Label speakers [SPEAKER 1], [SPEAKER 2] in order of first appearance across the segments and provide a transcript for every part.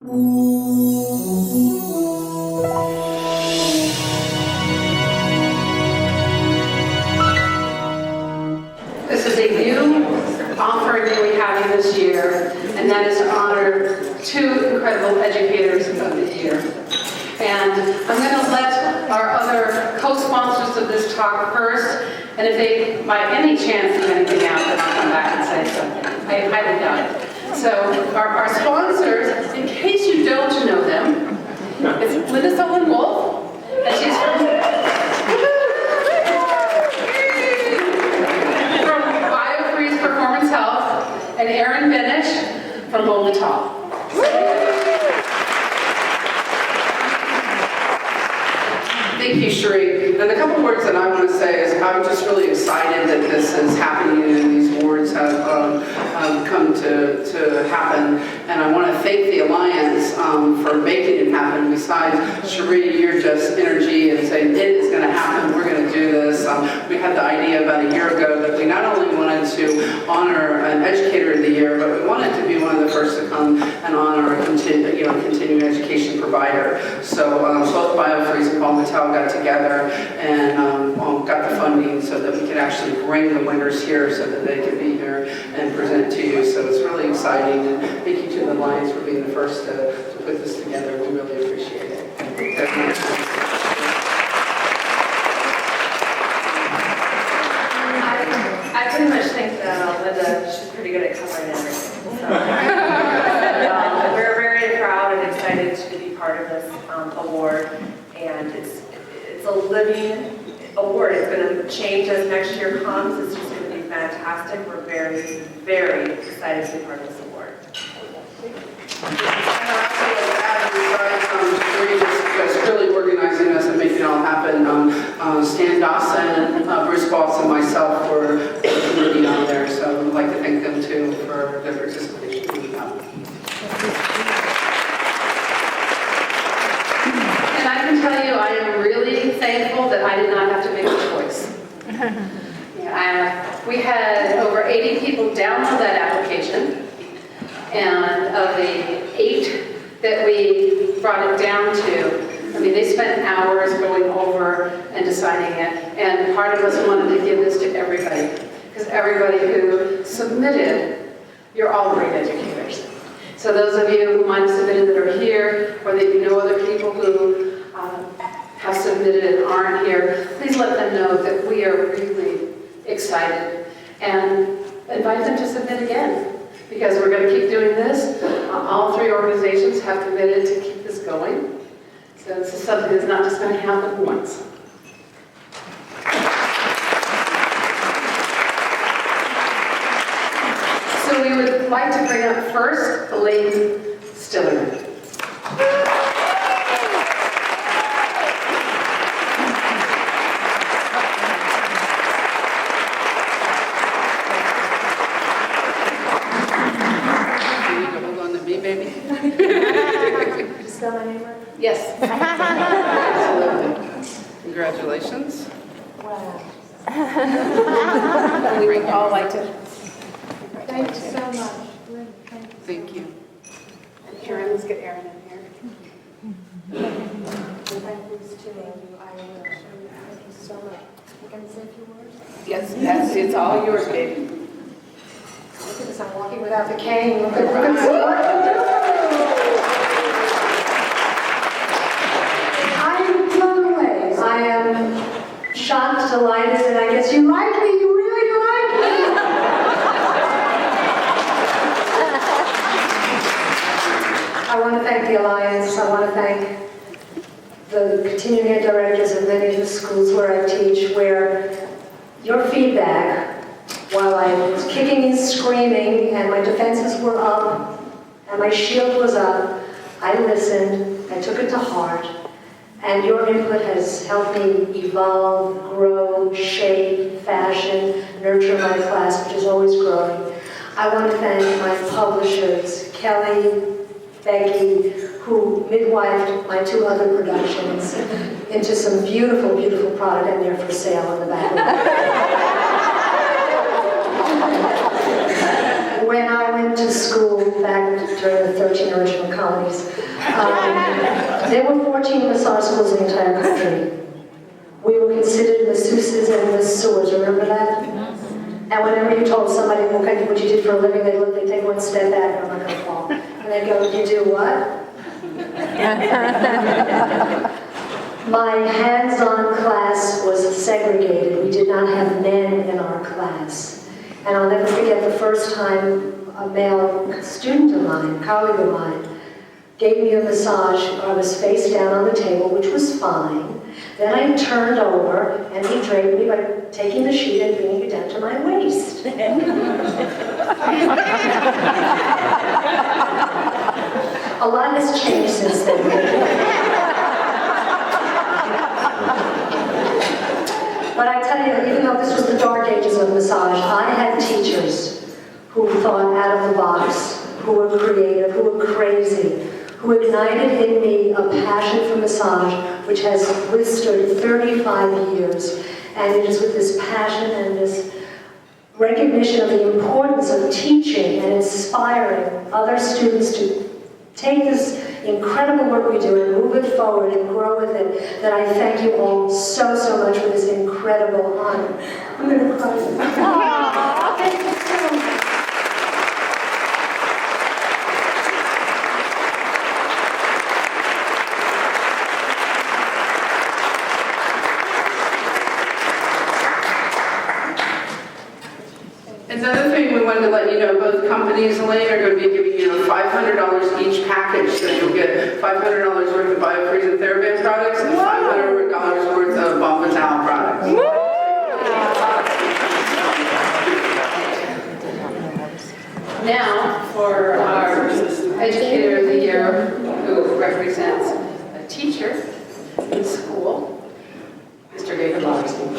[SPEAKER 1] This is a new offering that we have this year, and that is to honor two incredible educators of the year. And I'm going to let our other co-sponsors of this talk first, and if they, by any chance, leave anything out, then I'll come back and say something. I highly doubt it. So our sponsors, in case you don't know them, it's Linda Solon Wolf, and she's from BioFreeze Performance Health, and Erin Benish from Hold the Top.
[SPEAKER 2] Thank you, Sheree. And a couple words that I want to say is I'm just really excited that this is happening and these awards have come to happen. And I want to thank the Alliance for making it happen. Besides, Sheree, your just energy and saying it is going to happen, we're going to do this. We had the idea about a year ago that we not only wanted to honor an Educator of the Year, but we wanted to be one of the first to come and honor a continuing education provider. So both BioFreeze and Paul Mattel got together and got the funding so that we could actually bring the winners here so that they could be here and present to you. So it's really exciting, and thank you to the Alliance for being the first to put this together. We really appreciate it.
[SPEAKER 3] I pretty much think that Linda, she's pretty good at covering everything. So, we're very proud and excited to be part of this award, and it's a living award. It's going to change as next year comes. It's just going to be fantastic. We're very, very excited to be part of this award.
[SPEAKER 2] Just really organizing us and making it all happen. Stan Dawson, Bruce Balls, and myself were the committee on there, so I'd like to thank them too for their participation.
[SPEAKER 1] And I can tell you, I am really thankful that I did not have to make a choice. We had over 80 people download that application, and of the 8 that we brought it down to, I mean, they spent hours going over and deciding it, and part of us wanted to give this to everybody, because everybody who submitted, you're all great educators. So those of you who might have submitted that are here, or that you know other people who have submitted and aren't here, please let them know that we are really excited, and invite them to submit again, because we're going to keep doing this. All 3 organizations have committed to keep this going. So this is something that's not just going to happen once. So we would like to bring up first Elaine Stillerman.
[SPEAKER 3] Spell my name right?
[SPEAKER 1] Yes.
[SPEAKER 2] Absolutely. Congratulations.
[SPEAKER 3] Wow.
[SPEAKER 1] We would all like to.
[SPEAKER 3] Thank you so much.
[SPEAKER 2] Thank you.
[SPEAKER 1] Karen, let's get Erin in here.
[SPEAKER 3] Thank you so much. You can say a few words?
[SPEAKER 1] Yes, it's all yours, baby.
[SPEAKER 3] Look at this, I'm walking without the cane. Look at this. I'm blown away. I am shocked, delighted, and I guess you like me. You really like me. I want to thank the Alliance. I want to thank the continuing ed directors of many of the schools where I teach, where your feedback, while I was kicking and screaming and my defenses were up and my shield was up, I listened, I took it to heart, and your input has helped me evolve, grow, shape, fashion, nurture my class, which is always growing. I want to thank my publishers, Kelly, Becky, who midwifed my 2 other productions into some beautiful, beautiful product, and they're for sale in the back. When I went went to school back during the 13 original colonies. There were 14 massage schools in the entire country. We were considered masseuses and masseurs, remember that? And whenever you told somebody what you did for a living, they'd take one step back, and I'm not going to fall. And they'd go, you do what? My hands-on class was segregated. We did not have men in our class. And I'll never forget the first time a male student of mine, colleague of mine, gave me a massage. I was face down on the table, which was fine. Then I turned over, and he draped me by taking the sheet and bringing it down to my waist. A lot has changed since then. But I tell you, even though this was the dark ages of massage, I had teachers who thought out of the box, who were creative, who were crazy, who ignited in me a passion for massage, which has withstood 35 years. And it is with this passion and this recognition of the importance of teaching and inspiring other students to take this incredible work we do and move it forward and grow with it, that I thank you all so, so much for this incredible honor. I'm going to cry. Thank you so much.
[SPEAKER 2] Another thing we wanted to let you know, both companies, Elaine, are going to be giving you $500 each package, so you'll get $500 worth of biofreeze and TheraBand products and $500 worth of Bomb Vital products.
[SPEAKER 1] Now, for our Educator of the Year, who represents a teacher in school, Mr. David Lauterstein.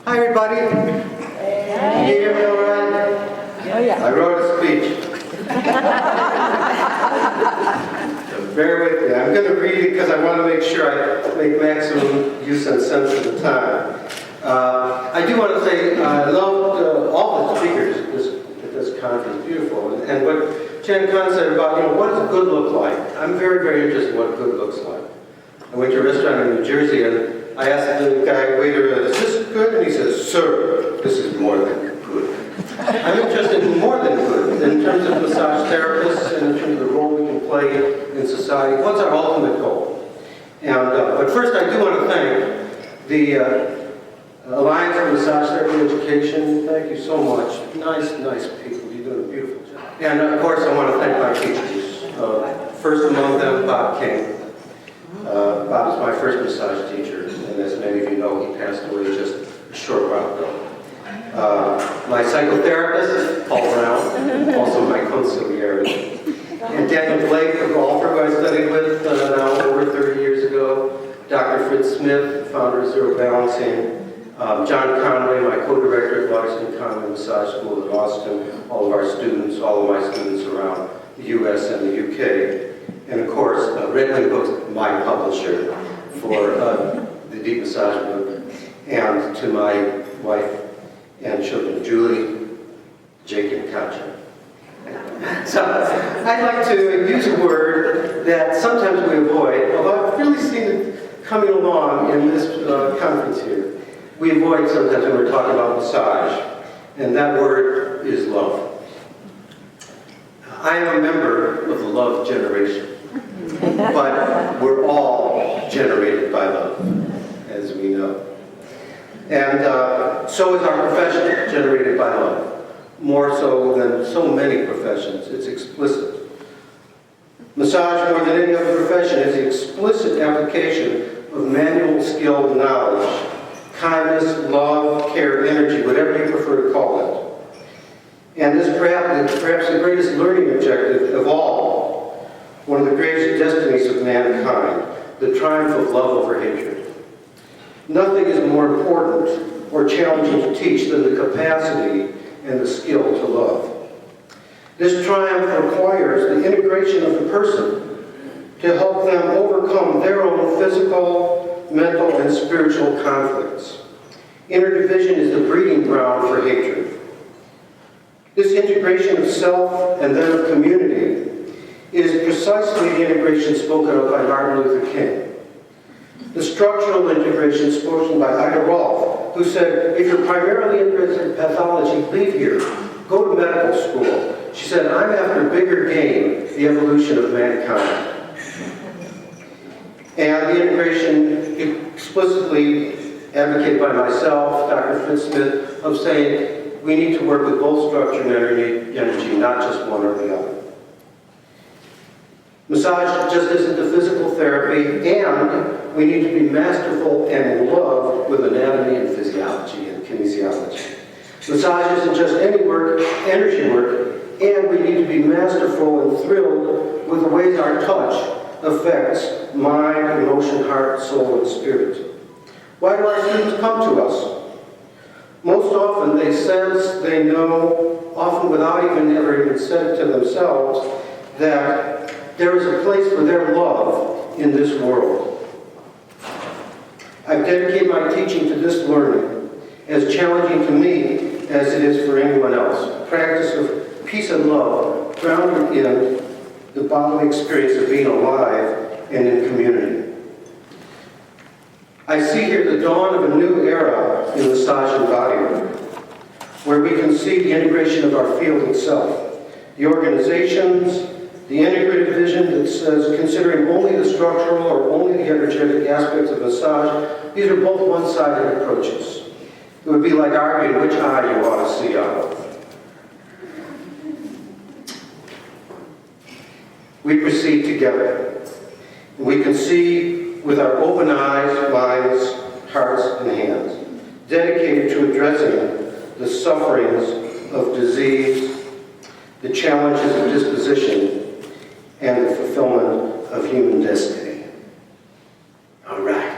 [SPEAKER 4] Hi everybody. Can you hear me all right?
[SPEAKER 5] Oh, yeah.
[SPEAKER 4] I wrote a speech. So bear with me. I'm going to read it because I want to make sure I make maximum use and sense of the time. I do want to say I loved all the speakers at this conference. Beautiful. And what Jen Kahn said about, what does good look like? I'm very, very interested in what good looks like. I went to a restaurant in New Jersey and I asked the waiter, is this good? And he says, sir, this is more than good. I'm interested in more than good, in terms of massage therapists and in terms of the role we can play in society. What's our ultimate goal? And, but first, I do want to thank the Alliance for Massage Therapy Education. Thank you so much. Nice people. You're doing a beautiful job. And of course, I want to thank my teachers. First among them, Bob King. Bob was my first massage teacher, and as many of you know, he passed away just a short while ago. My psychotherapist, Paul Brown, also my conciliary. And Daniel Blake, a golfer who I studied with now over 30 years ago. Dr. Fritz Smith, founder of Zero Balancing. John Conway, my co-director at Lauterstein Conway Massage School in Austin. All of our students, all of my students around the U.S. and the U.K. And of course, Red Wing Books, my publisher for the Deep Massage book, and to my wife and children, Julie, Jake, and Katja. So, I'd like to use a word that sometimes we avoid, although I've really seen it coming along in this conference here. We avoid sometimes when we're talking about massage, and that word is love. I am a member of the love generation. But we're all generated by love, as we know. And so is our profession generated by love. More so than so many professions, it's explicit. Massage, more than any other profession, is the explicit application of manual skill and knowledge, kindness, love, care, energy, whatever you prefer to call it. And this perhaps the greatest learning objective of all. One of the greatest destinies of mankind, the triumph of love over hatred. Nothing is more important or challenging to teach than the capacity and the skill to love. This triumph requires the integration of the person to help them overcome their own physical, mental, and spiritual conflicts. Inner division is the breeding ground for hatred. This integration of self and then of community is precisely the integration spoken of by Martin Luther King. The structural integration spoken by Ida Rolf, who said, if you're primarily interested in pathology, leave here. Go to medical school. She said, I'm after bigger game, the evolution of mankind. And the integration explicitly advocated by myself, Dr. Fitz-Smith, of saying we need to work with both structure and energy, not just one or the other. Massage just isn't a physical therapy, and we need to be masterful and in love with anatomy and physiology and kinesiology. Massage isn't just any work, energy work, and we need to be masterful and thrilled with the ways our touch affects mind, emotion, heart, soul, and spirit. Why do our students come to us? Most often they sense, they know, often without ever even said it to themselves, that there is a place for their love in this world. I've dedicated my teaching to this learning, as challenging to me as it is for anyone else. A practice of peace and love, grounded in the bodily experience of being alive and in community. I see here the dawn of a new era in massage and body work, where we can see the integration of our field itself, the organizations, the integrated vision that says considering only the structural or only the energetic aspects of massage, these are both one-sided approaches. It would be like arguing which eye you ought to see out of. We proceed together. We can see with our open eyes, minds, hearts, and hands, dedicated to addressing the sufferings of disease, the challenges of disposition, and the fulfillment of human destiny. All right.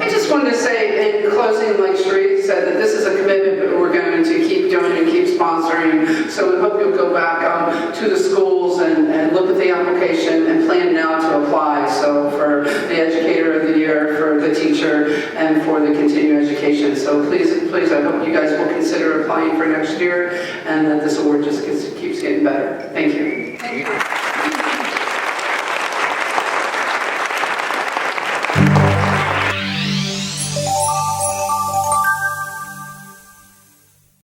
[SPEAKER 2] I just wanted to say in closing, like Sheree said, that this is a commitment that we're going to keep doing and keep sponsoring. So we hope you'll go back to the schools and look at the application and plan now to apply. So for the Educator of the Year, for the teacher, and for the continuing education. So please, I hope you guys will consider applying for next year and that this award just keeps getting better. Thank you.